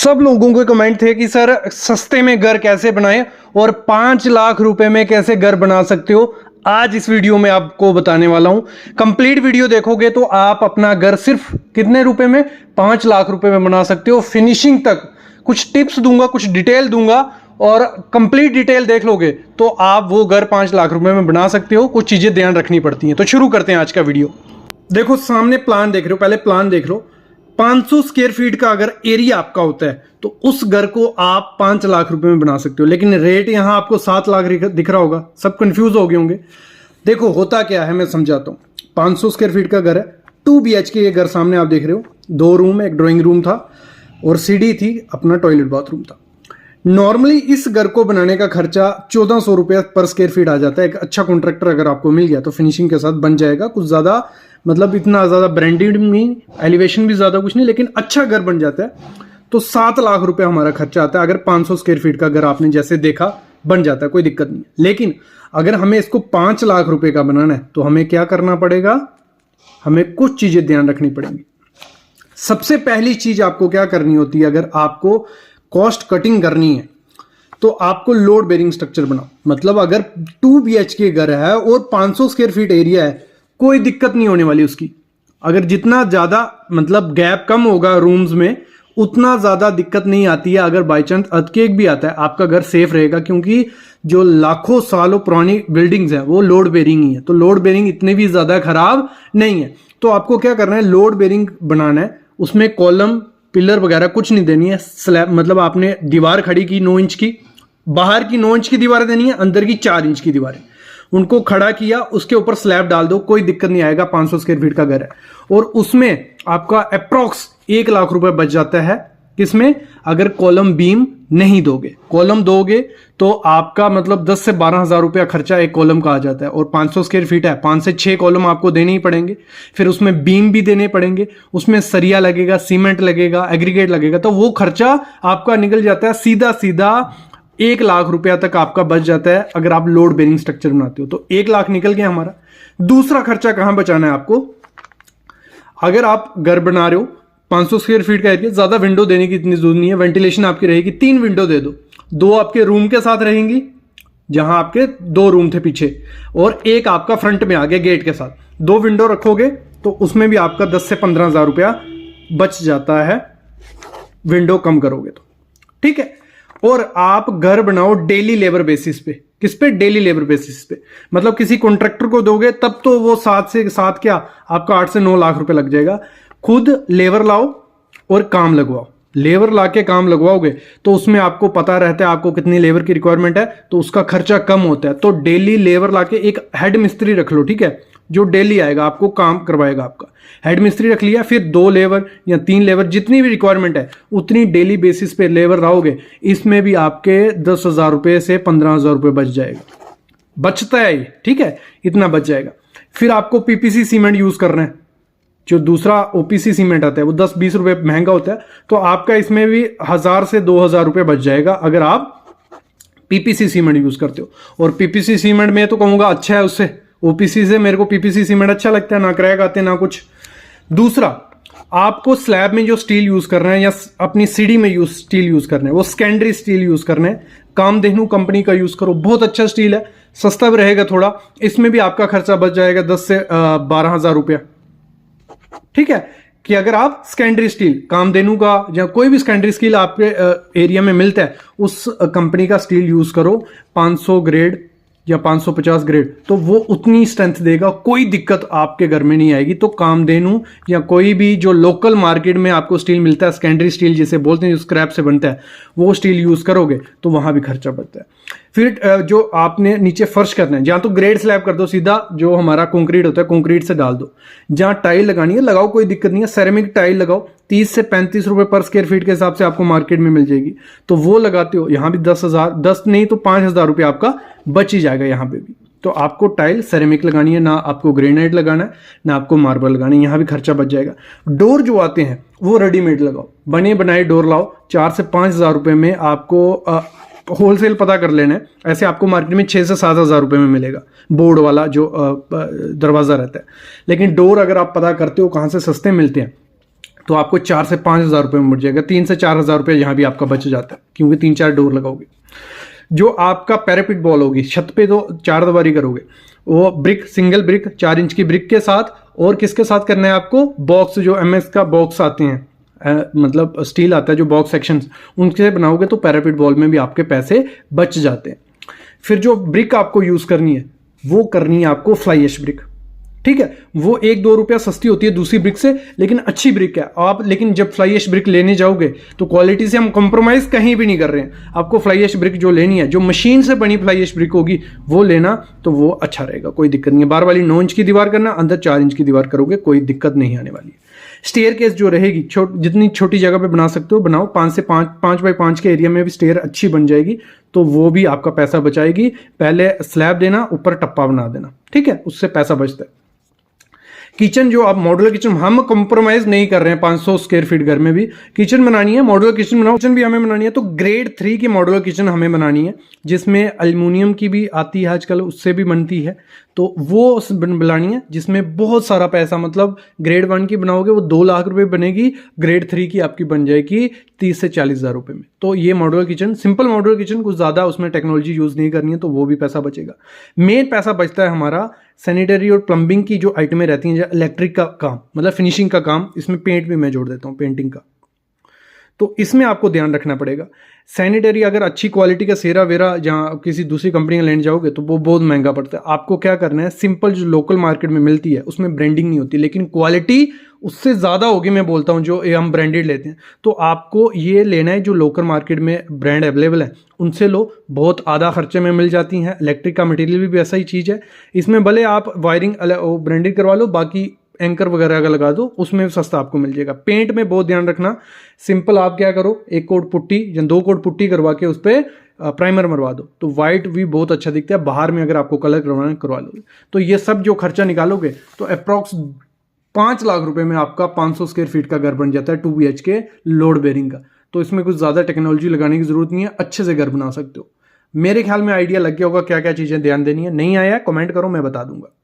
सब लोगों के कमेंट थे कि सर सस्ते में घर कैसे बनाएं और 5 लाख रुपए में कैसे घर बना सकते हो। आज इस वीडियो में आपको बताने वाला हूं। कंप्लीट वीडियो देखोगे तो आप अपना घर सिर्फ कितने रुपए में 5 लाख रुपए में बना सकते हो। फिनिशिंग तक कुछ टिप्स दूंगा, कुछ डिटेल दूंगा और कंप्लीट डिटेल देख लोगे तो आप वो घर 5 लाख रुपए में बना सकते हो। कुछ चीजें ध्यान रखनी पड़ती हैं। तो शुरू करते हैं आज का वीडियो। देखो सामने प्लान देख रहे हो, पहले प्लान देख लो। 500 स्क्वायर फीट का अगर एरिया आपका होता है तो उस घर को आप 5 लाख रुपए में बना सकते हो, लेकिन रेट यहां आपको 7 लाख दिख रहा होगा। सब कंफ्यूज हो गए होंगे। देखो होता क्या है, मैं समझाता हूं। 500 स्क्वायर फीट का घर है, 2 BHK ये घर सामने आप देख रहे हो। 2 रूम, एक ड्राइंग रूम था और सीढ़ी थी, अपना टॉयलेट बाथरूम था। नॉर्मली इस घर को बनाने का खर्चा 1400 रुपया पर स्क्वायर फीट आ जाता है। एक अच्छा कॉन्ट्रैक्टर अगर आपको मिल गया तो फिनिशिंग के साथ बन जाएगा। कुछ ज्यादा मतलब इतना ज्यादा ब्रांडेड नहीं, एलिवेशन भी ज्यादा कुछ नहीं, लेकिन अच्छा घर बन जाता है। तो 7 लाख रुपए हमारा खर्चा आता है अगर 500 स्क्वायर फीट का घर आपने जैसे देखा बन जाता है, कोई दिक्कत नहीं। लेकिन अगर हमें इसको 5 लाख रुपए का बनाना है तो हमें क्या करना पड़ेगा, हमें कुछ चीजें ध्यान रखनी पड़ेंगी। सबसे पहली चीज आपको क्या करनी होती है, अगर आपको कॉस्ट कटिंग करनी है तो आपको लोड बेरिंग स्ट्रक्चर बनाओ। मतलब अगर 2 BHK घर है और 500 स्क्वायर फीट एरिया है, कोई दिक्कत नहीं होने वाली उसकी। अगर जितना ज्यादा मतलब गैप कम होगा रूम्स में उतना ज्यादा दिक्कत नहीं आती है। अगर बाई चांस अर्थक्वेक भी आता है आपका घर सेफ रहेगा, क्योंकि जो लाखों सालों पुरानी बिल्डिंग्स है वो लोड बेरिंग ही है। तो लोड बेरिंग इतने भी ज्यादा खराब नहीं है। तो आपको क्या करना है, लोड बेरिंग बनाना है। उसमें कॉलम पिलर वगैरह कुछ नहीं देनी है। स्लैब मतलब आपने दीवार खड़ी की 9 इंच की, बाहर की 9 इंच की दीवारें देनी है, अंदर की 4 इंच की दीवारें। उनको खड़ा किया, उसके ऊपर स्लैब डाल दो, कोई दिक्कत नहीं आएगा। 500 स्क्वायर फीट का घर है और उसमें आपका अप्रॉक्स 1 लाख रुपए बच जाता है। किसमें, अगर कॉलम बीम नहीं दोगे। कॉलम दोगे तो आपका मतलब 10 से 12 हजार रुपया खर्चा एक कॉलम का आ जाता है। और 500 स्क्वायर फीट है, 5 से 6 कॉलम आपको देने ही पड़ेंगे। फिर उसमें बीम भी देने पड़ेंगे, उसमें सरिया लगेगा, सीमेंट लगेगा, एग्रीगेट लगेगा। तो वो खर्चा आपका निकल जाता है सीधा सीधा 1 लाख रुपया तक आपका बच जाता है अगर आप लोड बेरिंग स्ट्रक्चर बनाते हो। तो 1 लाख निकल गया हमारा। दूसरा खर्चा कहां बचाना है आपको, अगर आप घर बना रहे हो 500 स्क्वायर फीट का एरिया, ज्यादा विंडो देने की इतनी जरूरत नहीं है। वेंटिलेशन आपकी रहेगी, 3 विंडो दे दो। 2 आपके रूम के साथ रहेंगी जहां आपके 2 रूम थे पीछे, और एक आपका फ्रंट में आ गया गेट के साथ। 2 विंडो रखोगे तो उसमें भी आपका 10 से 15 हजार रुपया बच जाता है, विंडो कम करोगे तो। ठीक है। और आप घर बनाओ डेली लेबर बेसिस पे। किस पे, डेली लेबर बेसिस पे। मतलब किसी कॉन्ट्रैक्टर को दोगे तब तो वो 7 से 7 क्या आपका 8 से 9 लाख रुपए लग जाएगा। खुद लेबर लाओ और काम लगवाओ। लेबर लाके काम लगवाओगे तो उसमें आपको पता रहता है आपको कितनी लेबर की रिक्वायरमेंट है, तो उसका खर्चा कम होता है। तो डेली लेबर लाके एक हेड मिस्त्री रख लो, ठीक है, जो डेली आएगा आपको काम करवाएगा। आपका हेड मिस्त्री रख लिया, फिर 2 लेबर या 3 लेबर, जितनी भी रिक्वायरमेंट है उतनी डेली बेसिस पे लेबर लाओगे। इसमें भी आपके 10 हजार रुपये से 15 हजार रुपये बच जाएगा। बचता है ये, ठीक है, इतना बच जाएगा। फिर आपको PPC सीमेंट यूज करना है। जो दूसरा OPC सीमेंट आता है वो 10-20 रुपए महंगा होता है, तो आपका इसमें भी 1000 से 2000 रुपये बच जाएगा अगर आप PPC सीमेंट यूज करते हो। और PPC सीमेंट में तो कहूंगा अच्छा है उससे, OPC से मेरे को PPC सीमेंट अच्छा लगता है, ना क्रैक आते ना कुछ। दूसरा, आपको स्लैब में जो स्टील यूज करना है या अपनी सीढ़ी में स्टील यूज करना है वो सेकेंडरी स्टील यूज करना है। कामधेनु कंपनी का यूज करो, बहुत अच्छा स्टील है, सस्ता भी रहेगा थोड़ा। इसमें भी आपका खर्चा बच जाएगा 10 से 12 हजार रुपया। ठीक है, कि अगर आप सेकेंडरी स्टील कामधेनु का या कोई भी सेकेंडरी स्टील आपके एरिया में मिलता है उस कंपनी का स्टील यूज करो, 500 ग्रेड या 550 ग्रेड, तो वो उतनी स्ट्रेंथ देगा, कोई दिक्कत आपके घर में नहीं आएगी। तो कामधेनु या कोई भी जो लोकल मार्केट में आपको स्टील मिलता है, सेकेंडरी स्टील जिसे बोलते हैं, जो स्क्रैप से बनता है, वो स्टील यूज करोगे तो वहां भी खर्चा बचता है। फिर जो आपने नीचे फर्श करना है, जहां तो ग्रेड स्लैब कर दो, सीधा जो हमारा कंक्रीट होता है कंक्रीट से डाल दो। जहां टाइल लगानी है लगाओ, कोई दिक्कत नहीं है, सेरेमिक टाइल लगाओ। 30 से 35 रुपए पर स्क्वायर फीट के हिसाब से आपको मार्केट में मिल जाएगी, तो वो लगाते हो। यहां भी 10 नहीं तो 5000 रुपये आपका बच ही जाएगा यहां पे भी। तो आपको टाइल सेरेमिक लगानी है, ना आपको ग्रेनाइट लगाना है, ना आपको मार्बल लगाना है, यहां भी खर्चा बच जाएगा। डोर जो आते हैं वो रेडीमेड लगाओ, बने बनाए डोर लाओ। 4 से 5 हजार रुपए में आपको होलसेल पता कर लेना है, ऐसे आपको मार्केट में 6 से 7 हजार रुपए में मिलेगा बोर्ड वाला जो दरवाजा रहता है। लेकिन डोर अगर आप पता करते हो कहां से सस्ते मिलते हैं तो आपको 4 से 5 हज़ार रुपये में मिल जाएगा। 3 से 4 हज़ार रुपये यहाँ भी आपका बच जाता है, क्योंकि 3-4 डोर लगाओगे। जो आपका पैरापिट बॉल होगी, छत पे तो 4 दीवारी करोगे, वो ब्रिक, सिंगल ब्रिक 4 इंच की ब्रिक के साथ, और किसके साथ करना है आपको, बॉक्स, जो MS का बॉक्स आते हैं, मतलब स्टील आता है जो बॉक्स सेक्शन, उनसे बनाओगे तो पैरापिट बॉल में भी आपके पैसे बच जाते हैं। फिर जो ब्रिक आपको यूज़ करनी है वो करनी है आपको फ्लाई ऐश ब्रिक, ठीक है। वो 1-2 रुपया सस्ती होती है दूसरी ब्रिक से, लेकिन अच्छी ब्रिक है आप। लेकिन जब फ्लाई ऐश ब्रिक लेने जाओगे तो क्वालिटी से हम कॉम्प्रोमाइज़ कहीं भी नहीं कर रहे हैं। आपको फ्लाई ऐश ब्रिक जो लेनी है, जो मशीन से बनी फ्लाई ऐश ब्रिक होगी वो लेना, तो वो अच्छा रहेगा, कोई दिक्कत नहीं है। बाहर वाली 9 इंच की दीवार करना, अंदर 4 इंच की दीवार करोगे, कोई दिक्कत नहीं आने वाली है। स्टेयर केस जो रहेगी, जितनी छोटी जगह पे बना सकते हो बनाओ, 5 बाई 5 के एरिया में भी स्टेयर अच्छी बन जाएगी, तो वो भी आपका पैसा बचाएगी। पहले स्लैब देना, ऊपर टप्पा बना देना, ठीक है, उससे पैसा बचता है। किचन जो आप मॉड्यूलर किचन, हम कॉम्प्रोमाइज नहीं कर रहे हैं। 500 स्क्वायर फीट घर में भी किचन बनानी है, मॉड्यूलर किचन बनाओ, किचन भी हमें बनानी है, तो ग्रेड 3 की मॉड्यूलर किचन हमें बनानी है, जिसमें एल्युमिनियम की भी आती है आजकल, उससे भी बनती है, तो वो बनानी है, जिसमें बहुत सारा पैसा, मतलब ग्रेड 1 की बनाओगे वो 2 लाख रुपए बनेगी, ग्रेड 3 की आपकी बन जाएगी 30 से 40 हज़ार रुपये में। तो ये modular kitchen, simple modular kitchen, कुछ ज़्यादा उसमें टेक्नोलॉजी यूज़ नहीं करनी है, तो वो भी पैसा बचेगा। मेन पैसा बचता है हमारा सैनिटरी और प्लम्बिंग की जो आइटमें रहती हैं, इलेक्ट्रिक का काम, मतलब फिनिशिंग का काम, इसमें पेंट भी मैं जोड़ देता हूँ, पेंटिंग का, तो इसमें आपको ध्यान रखना पड़ेगा। सैनिटरी अगर अच्छी क्वालिटी का सेरा वेरा जहाँ किसी दूसरी कंपनी का लेने जाओगे तो वो बहुत महंगा पड़ता है। आपको क्या करना है, सिंपल जो लोकल मार्केट में मिलती है उसमें ब्रांडिंग नहीं होती, लेकिन क्वालिटी उससे ज़्यादा होगी, मैं बोलता हूँ, जो हम ब्रांडेड लेते हैं। तो आपको ये लेना है जो लोकल मार्केट में ब्रांड अवेलेबल है उनसे लो, बहुत आधा खर्चे में मिल जाती हैं। इलेक्ट्रिक का मटेरियल भी ऐसा ही चीज़ है, इसमें भले आप वायरिंग ब्रांडेड करवा लो, बाकी एंकर वगैरह का लगा दो, उसमें सस्ता आपको मिल जाएगा। पेंट में बहुत ध्यान रखना, सिंपल आप क्या करो, 1 कोट पुट्टी या 2 कोट पुट्टी करवा के उस पर प्राइमर मरवा दो, तो वाइट भी बहुत अच्छा दिखता है। बाहर में अगर आपको कलर करवाना करवा लोगे, तो ये सब जो खर्चा निकालोगे तो अप्रॉक्स 5 लाख रुपए में आपका 500 स्क्वायर फीट का घर बन जाता है, 2 BHK लोड बेरिंग का। तो इसमें कुछ ज़्यादा टेक्नोलॉजी लगाने की जरूरत नहीं है, अच्छे से घर बना सकते हो। मेरे ख्याल में आइडिया लग गया होगा क्या क्या चीज़ें ध्यान देनी है। नहीं आया कमेंट करो, मैं बता दूंगा।